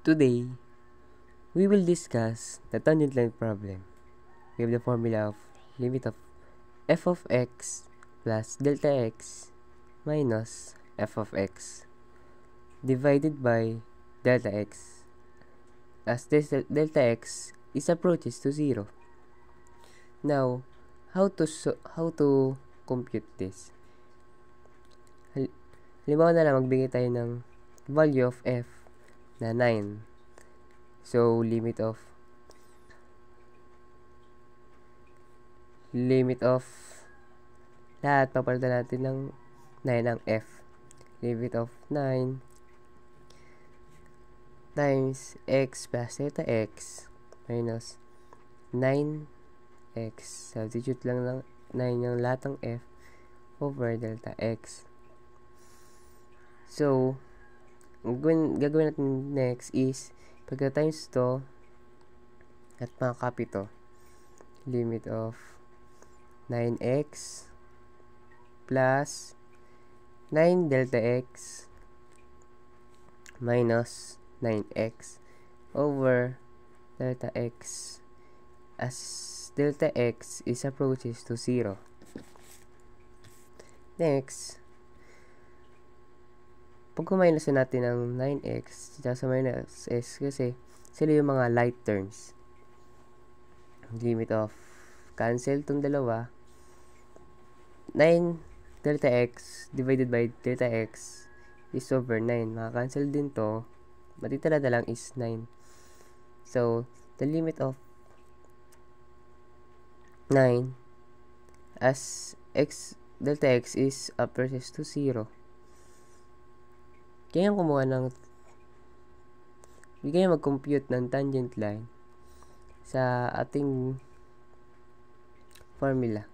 Today, we will discuss the tangent line problem. We have the formula of limit of f of x plus delta x minus f of x divided by delta x as delta x is approaches to 0. Now, how to compute this? Halimbawa na lang magbigay tayo ng value of f na 9. So, limit of lahat, papalitan natin ng 9 ang f. Limit of 9 times x plus delta x minus 9x. Substitute lang ng 9 yung lahat ng f over delta x. So, gagawin natin next is pagka times to at makakopy to. Limit of 9x plus 9 delta x minus 9x over delta x as delta x is approaches to 0. Next, pag kuminus natin ng 9x sa minus s kasi sila yung mga light terms. Limit of cancel itong dalawa. 9 delta x divided by delta x is over 9. Maka-cancel din to. Matitira na lang is 9. So, the limit of 9 as x delta x is approaches to 0. Kaya kumuha ng bigay mag-compute ng tangent line sa ating formula.